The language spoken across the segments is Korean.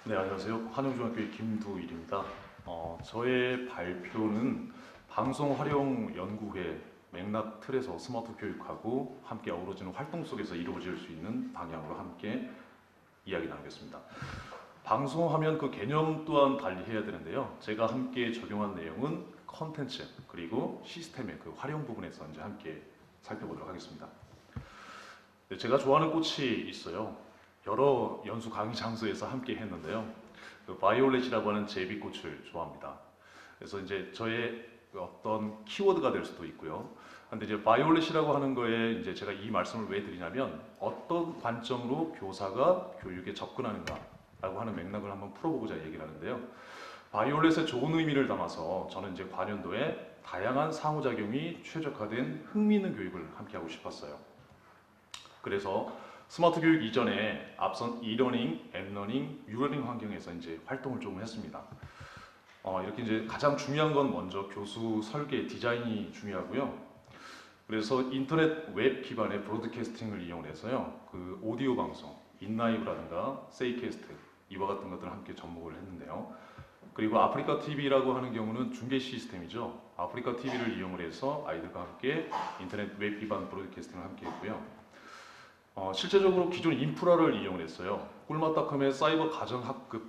네, 안녕하세요. 한영중학교의 김두일입니다. 저의 발표는 방송 활용 연구회 맥락 틀에서 스마트 교육하고 함께 어우러지는 활동 속에서 이루어질 수 있는 방향으로 함께 이야기 나누겠습니다. 방송하면 그 개념 또한 달리해야 되는데요. 제가 함께 적용한 내용은 컨텐츠 그리고 시스템의 그 활용 부분에서 이제 함께 살펴보도록 하겠습니다. 네, 제가 좋아하는 꽃이 있어요. 여러 연수 강의 장소에서 함께 했는데요. 그 바이올렛이라고 하는 제비꽃을 좋아합니다. 그래서 이제 저의 그 어떤 키워드가 될 수도 있고요. 근데 이제 바이올렛이라고 하는 거에 이제 제가 이 말씀을 왜 드리냐면 어떤 관점으로 교사가 교육에 접근하는가라고 하는 맥락을 한번 풀어보고자 얘기를 하는데요. 바이올렛의 좋은 의미를 담아서 저는 이제 관연도에 다양한 상호작용이 최적화된 흥미있는 교육을 함께 하고 싶었어요. 그래서 스마트 교육 이전에 앞선 이러닝, 앱러닝, 유러닝 환경에서 이제 활동을 좀 했습니다. 이렇게 이제 가장 중요한 건 먼저 교수 설계, 디자인이 중요하고요. 그래서 인터넷 웹 기반의 브로드캐스팅을 이용해서요. 그 오디오 방송, 인라이브라든가 세이캐스트 이와 같은 것들을 함께 접목을 했는데요. 그리고 아프리카 TV라고 하는 경우는 중계 시스템이죠. 아프리카 TV를 이용을 해서 아이들과 함께 인터넷 웹 기반 브로드캐스팅을 함께 했고요. 실제적으로 기존 인프라를 이용을 했어요. 꿀맛닷컴의 사이버 가정학급을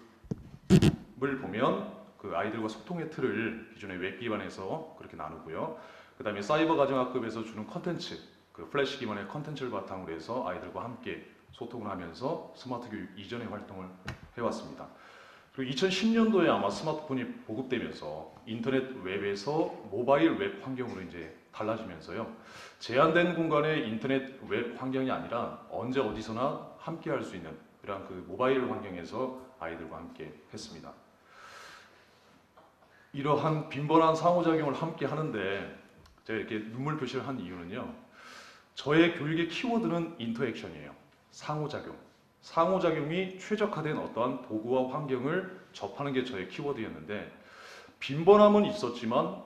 보면 그 아이들과 소통의 틀을 기존의 웹 기반에서 그렇게 나누고요. 그 다음에 사이버 가정학급에서 주는 컨텐츠, 그 플래시 기반의 컨텐츠를 바탕으로 해서 아이들과 함께 소통을 하면서 스마트 교육 이전의 활동을 해왔습니다. 그리고 2010년도에 아마 스마트폰이 보급되면서 인터넷 웹에서 모바일 웹 환경으로 이제 달라지면서요. 제한된 공간의 인터넷 웹 환경이 아니라 언제 어디서나 함께 할 수 있는 그런 그 모바일 환경에서 아이들과 함께 했습니다. 이러한 빈번한 상호작용을 함께 하는데 제가 이렇게 눈물 표시를 한 이유는요. 저의 교육의 키워드는 인터액션이에요. 상호작용. 상호작용이 최적화된 어떠한 도구와 환경을 접하는 게 저의 키워드였는데 빈번함은 있었지만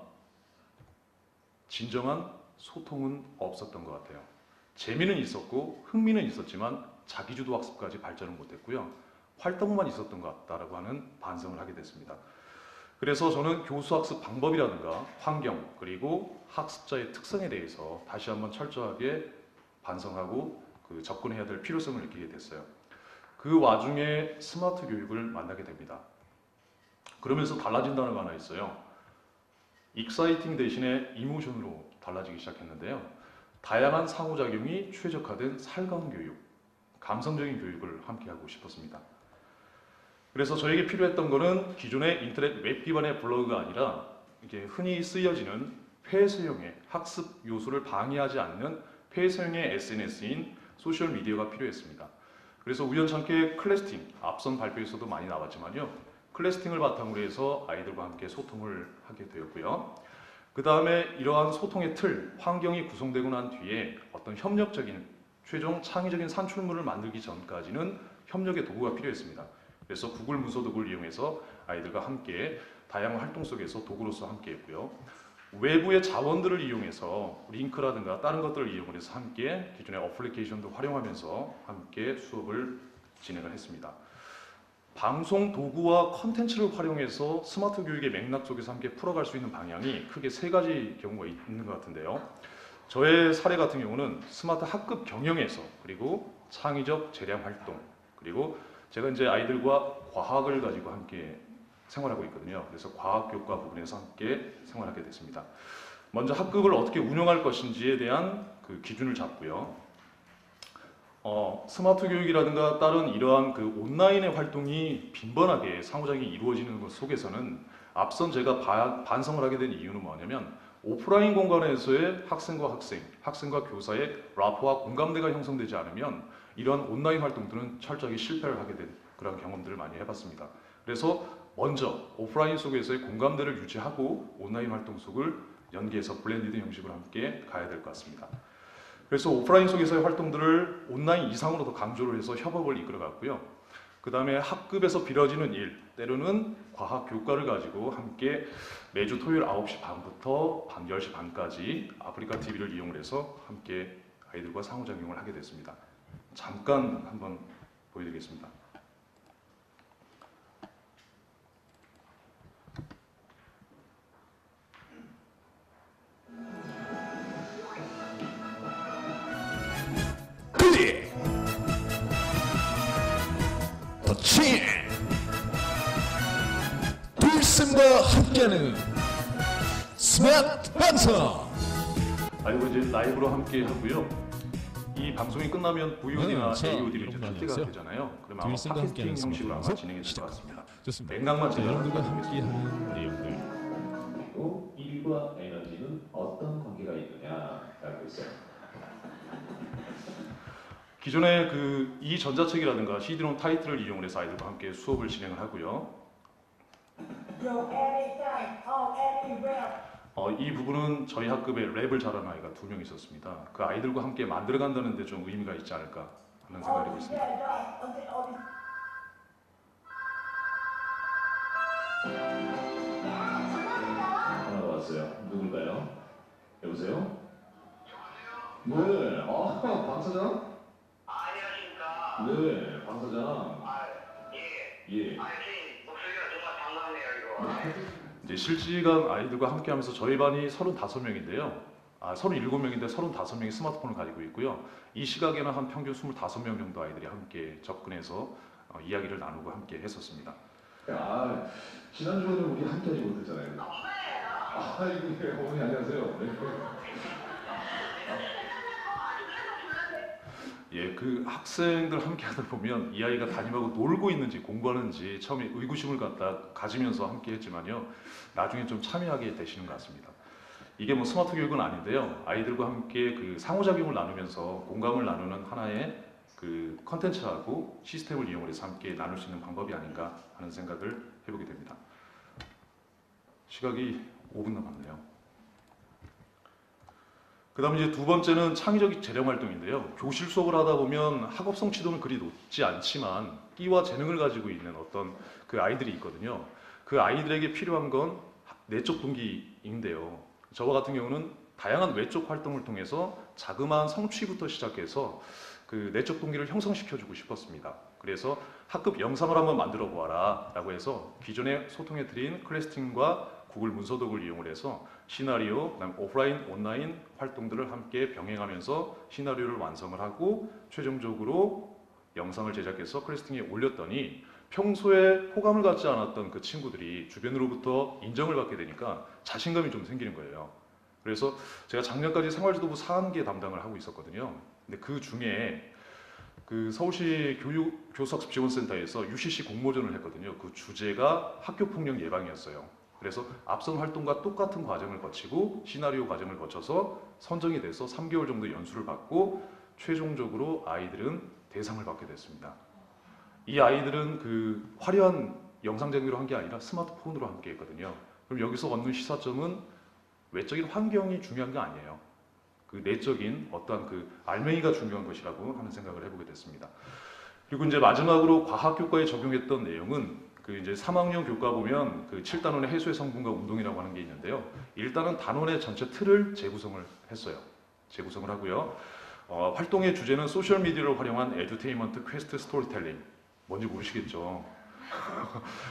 진정한 소통은 없었던 것 같아요. 재미는 있었고 흥미는 있었지만 자기주도 학습까지 발전을 못했고요. 활동만 있었던 것 같다라고 하는 반성을 하게 됐습니다. 그래서 저는 교수학습 방법이라든가 환경 그리고 학습자의 특성에 대해서 다시 한번 철저하게 반성하고 그 접근해야 될 필요성을 느끼게 됐어요. 그 와중에 스마트 교육을 만나게 됩니다. 그러면서 달라진 단어가 하나 있어요. 익사이팅 대신에 이모션으로 달라지기 시작했는데요. 다양한 상호작용이 최적화된 살감 교육, 감성적인 교육을 함께하고 싶었습니다. 그래서 저에게 필요했던 거는 기존의 인터넷 웹 기반의 블로그가 아니라 이게 흔히 쓰여지는 폐쇄형의 학습 요소를 방해하지 않는 폐쇄형의 SNS인 소셜미디어가 필요했습니다. 그래서 우연찮게 클래스팅, 앞선 발표에서도 많이 나왔지만요. 클래스팅을 바탕으로 해서 아이들과 함께 소통을 하게 되었고요. 그 다음에 이러한 소통의 틀, 환경이 구성되고 난 뒤에 어떤 협력적인, 최종 창의적인 산출물을 만들기 전까지는 협력의 도구가 필요했습니다. 그래서 구글 문서 도구를 이용해서 아이들과 함께 다양한 활동 속에서 도구로서 함께 했고요. 외부의 자원들을 이용해서 링크라든가 다른 것들을 이용해서 함께 기존의 어플리케이션도 활용하면서 함께 수업을 진행을 했습니다. 방송 도구와 컨텐츠를 활용해서 스마트 교육의 맥락 속에서 함께 풀어갈 수 있는 방향이 크게 세 가지 경우가 있는 것 같은데요. 저의 사례 같은 경우는 스마트 학급 경영에서 그리고 창의적 재량 활동 그리고 제가 이제 아이들과 과학을 가지고 함께 생활하고 있거든요. 그래서 과학교과 부분에서 함께 생활하게 됐습니다. 먼저 학급을 어떻게 운영할 것인지에 대한 그 기준을 잡고요. 스마트 교육이라든가 다른 이러한 그 온라인의 활동이 빈번하게 상호작용이 이루어지는 것 속에서는 앞선 제가 반성을 하게 된 이유는 뭐냐면 오프라인 공간에서의 학생과 학생, 학생과 교사의 라포와 공감대가 형성되지 않으면 이러한 온라인 활동들은 철저하게 실패를 하게 된 그런 경험들을 많이 해봤습니다. 그래서 먼저 오프라인 속에서의 공감대를 유지하고 온라인 활동 속을 연계해서 블렌디드 형식으로 함께 가야 될 것 같습니다. 그래서 오프라인 속에서의 활동들을 온라인 이상으로 더 강조를 해서 협업을 이끌어갔고요. 그 다음에 학급에서 빌어지는 일, 때로는 과학 교과를 가지고 함께 매주 토요일 9시 반부터 밤 10시 반까지 아프리카 TV를 이용을 해서 함께 아이들과 상호작용을 하게 됐습니다. 잠깐 한번 보여드리겠습니다. 스마트치 돌쌤과 함께하는 스마트 방송. 그리고 이제 라이브로 함께 하고요. 이 방송이 끝나면 VOD나 AOD로 이제 출시가 되잖아요. 그러면 아마 팟캐스팅 형식으로 아마 진행이 될 것 같습니다. 좋습니다. 맥락만 제가 여러분들과 함께하는 내용들. 그리고 일과 에너지는 어떤 관계가 있느냐라고 있어요. 기존에 이 전자책이라든가 CD롬 타이틀을 이용을 해서 아이들과 함께 수업을 진행을 하고요. 이 부분은 저희 학급에 랩을 잘하는 아이가 2명 있었습니다. 그 아이들과 함께 만들어간다는 데 좀 의미가 있지 않을까 하는 생각을 하고 있습니다. 전화가 왔어요. 누굴까요? 여보세요? 네. 방 사장? 안녕하십니까. 네, 방 사장. 예. 예. 선생님, 목소리가 정말 반갑네요, 이거. 이제 실시간 아이들과 함께하면서 저희 반이 35명인데요. 37명인데 35명이 스마트폰을 가지고 있고요. 이 시각에는 한 평균 25명 정도 아이들이 함께 접근해서 이야기를 나누고 함께 했었습니다. 지난주에는 우리 함께하지 못했잖아요. 아이고, 어머니 안녕하세요. 네. 예, 그 학생들 함께 하다 보면 이 아이가 담임하고 놀고 있는지 공부하는지 처음에 의구심을 가지면서 함께 했지만요. 나중에 좀 참여하게 되시는 것 같습니다. 이게 뭐 스마트 교육은 아닌데요. 아이들과 함께 그 상호작용을 나누면서 공감을 나누는 하나의 그 컨텐츠하고 시스템을 이용해서 함께 나눌 수 있는 방법이 아닌가 하는 생각을 해보게 됩니다. 시각이 5분 남았네요. 그 다음에 이제 두 번째는 창의적 재령 활동인데요. 교실 수업을 하다 보면 학업 성취도는 그리 높지 않지만 끼와 재능을 가지고 있는 어떤 그 아이들이 있거든요. 그 아이들에게 필요한 건 내적 동기인데요. 저와 같은 경우는 다양한 외적 활동을 통해서 자그마한 성취부터 시작해서 그 내적 동기를 형성시켜주고 싶었습니다. 그래서 학급 영상을 한번 만들어 보아라 라고 해서 기존에 소통해 드린 클래스팀과 구글 문서독을 이용을 해서 시나리오, 그다음 오프라인, 온라인 활동들을 함께 병행하면서 시나리오를 완성을 하고 최종적으로 영상을 제작해서 클래스팅에 올렸더니 평소에 호감을 갖지 않았던 그 친구들이 주변으로부터 인정을 받게 되니까 자신감이 좀 생기는 거예요. 그래서 제가 작년까지 생활지도부 4학기 담당을 하고 있었거든요. 근데 그 중에 그 서울시 교수학습 지원센터에서 UCC 공모전을 했거든요. 그 주제가 학교폭력 예방이었어요. 그래서 앞선 활동과 똑같은 과정을 거치고 시나리오 과정을 거쳐서 선정이 돼서 3개월 정도 연수를 받고 최종적으로 아이들은 대상을 받게 됐습니다. 이 아이들은 그 화려한 영상 장비로 한 게 아니라 스마트폰으로 함께 했거든요. 그럼 여기서 얻는 시사점은 외적인 환경이 중요한 게 아니에요. 그 내적인 어떠한 그 알맹이가 중요한 것이라고 하는 생각을 해보게 됐습니다. 그리고 이제 마지막으로 과학 교과에 적용했던 내용은 그 이제 3학년 교과 보면 그 7단원의 해소의 성분과 운동이라고 하는 게 있는데요. 일단은 단원의 전체 틀을 재구성을 했어요. 재구성을 하고요. 활동의 주제는 소셜미디어를 활용한 에듀테인먼트 퀘스트 스토리텔링. 뭔지 모르시겠죠?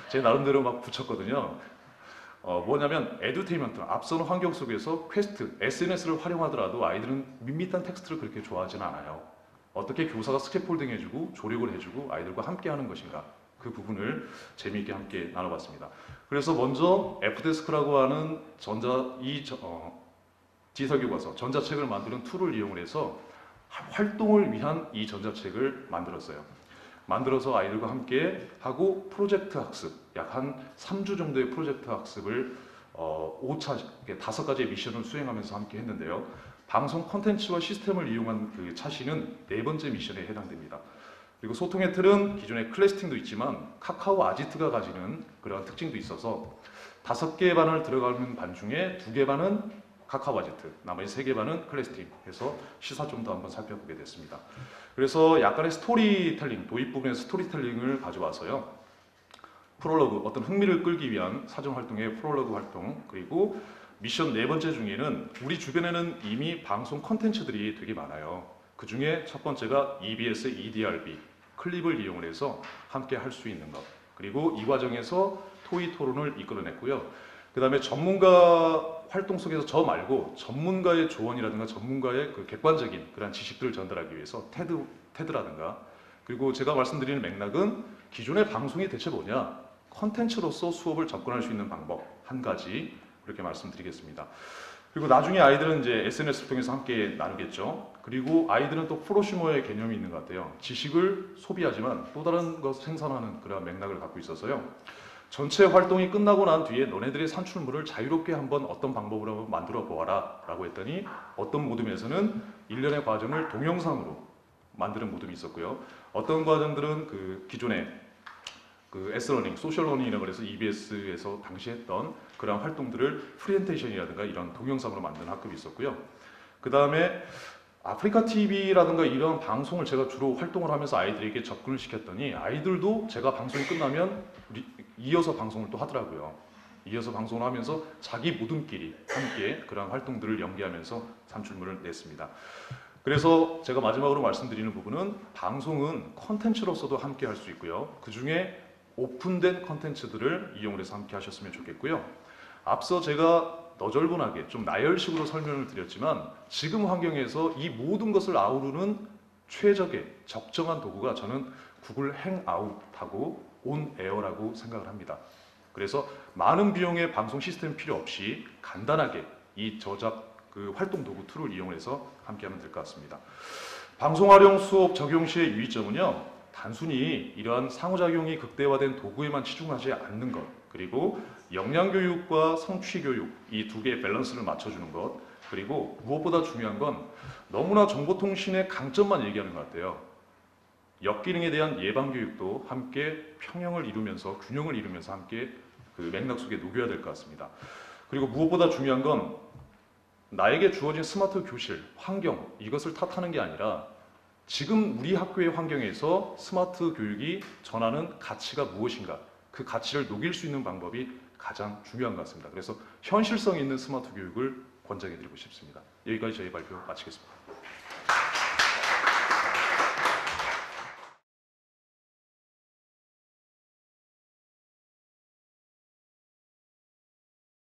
제 나름대로 막 붙였거든요. 뭐냐면 에듀테인먼트, 앞선 환경 속에서 퀘스트, SNS를 활용하더라도 아이들은 밋밋한 텍스트를 그렇게 좋아하지는 않아요. 어떻게 교사가 스캐폴딩 해주고 조력을 해주고 아이들과 함께 하는 것인가, 그 부분을 재미있게 함께 나눠봤습니다. 그래서 먼저 F데스크라고 하는 디지털교과서, 전자책을 만드는 툴을 이용을 해서 활동을 위한 이 전자책을 만들었어요. 만들어서 아이들과 함께 하고 프로젝트 학습, 약 한 3주 정도의 프로젝트 학습을 5차, 5가지의 미션을 수행하면서 함께 했는데요. 방송 콘텐츠와 시스템을 이용한 그 차시는 4번째 미션에 해당됩니다. 그리고 소통의 틀은 기존의 클래스팅도 있지만 카카오 아지트가 가지는 그러한 특징도 있어서 5개 반을 들어가는 반 중에 2개 반은 카카오 아지트, 나머지 3개 반은 클래스팅 해서 시사점도 한번 살펴보게 됐습니다. 그래서 약간의 스토리텔링, 도입 부분의 스토리텔링을 가져와서요. 프롤로그, 어떤 흥미를 끌기 위한 사전 활동의 프롤로그 활동, 그리고 미션 4번째 중에는 우리 주변에는 이미 방송 콘텐츠들이 되게 많아요. 그 중에 첫 번째가 EBS, EDRB, 클립을 이용을 해서 함께 할 수 있는 것. 그리고 이 과정에서 토의 토론을 이끌어냈고요. 그 다음에 전문가 활동 속에서 저 말고 전문가의 조언이라든가 전문가의 그 객관적인 그런 지식들을 전달하기 위해서 테드라든가 그리고 제가 말씀드리는 맥락은 기존의 방송이 대체 뭐냐? 컨텐츠로서 수업을 접근할 수 있는 방법 한 가지 그렇게 말씀드리겠습니다. 그리고 나중에 아이들은 이제 SNS를 통해서 함께 나누겠죠. 그리고 아이들은 또 프로슈머의 개념이 있는 것 같아요. 지식을 소비하지만 또 다른 것을 생산하는 그런 맥락을 갖고 있어서요. 전체 활동이 끝나고 난 뒤에 너네들의 산출물을 자유롭게 한번 어떤 방법으로 한번 만들어 보아라 라고 했더니 어떤 모둠에서는 일련의 과정을 동영상으로 만드는 모둠이 있었고요. 어떤 과정들은 그 기존의 그 S러닝, 소셜러닝이라고 해서 EBS에서 당시 했던 그런 활동들을 프리젠테이션이라든가 이런 동영상으로 만드는 학급이 있었고요. 그 다음에 아프리카 TV라든가 이런 방송을 제가 주로 활동을 하면서 아이들에게 접근을 시켰더니 아이들도 제가 방송이 끝나면 이어서 방송을 또 하더라고요. 이어서 방송을 하면서 자기 모둠끼리 함께 그런 활동들을 연계하면서 산출물을 냈습니다. 그래서 제가 마지막으로 말씀드리는 부분은 방송은 컨텐츠로서도 함께 할 수 있고요. 그 중에 오픈된 컨텐츠들을 이용을 해서 함께 하셨으면 좋겠고요. 앞서 제가 너절분하게 좀 나열식으로 설명을 드렸지만 지금 환경에서 이 모든 것을 아우르는 최적의 적정한 도구가 저는 구글 행아웃하고 온에어라고 생각을 합니다. 그래서 많은 비용의 방송 시스템 필요 없이 간단하게 이 저작 그 활동 도구 툴을 이용해서 함께하면 될 것 같습니다. 방송 활용 수업 적용 시의 유의점은요. 단순히 이러한 상호작용이 극대화된 도구에만 치중하지 않는 것, 그리고 역량교육과 성취교육 이 두 개의 밸런스를 맞춰주는 것, 그리고 무엇보다 중요한 건 너무나 정보통신의 강점만 얘기하는 것 같아요. 역기능에 대한 예방교육도 함께 평형을 이루면서 균형을 이루면서 함께 그 맥락 속에 녹여야 될 것 같습니다. 그리고 무엇보다 중요한 건 나에게 주어진 스마트 교실, 환경 이것을 탓하는 게 아니라 지금 우리 학교의 환경에서 스마트 교육이 전하는 가치가 무엇인가 그 가치를 녹일 수 있는 방법이 가장 중요한 것 같습니다. 그래서 현실성 있는 스마트 교육을 권장해드리고 싶습니다. 여기까지 저희 발표 마치겠습니다.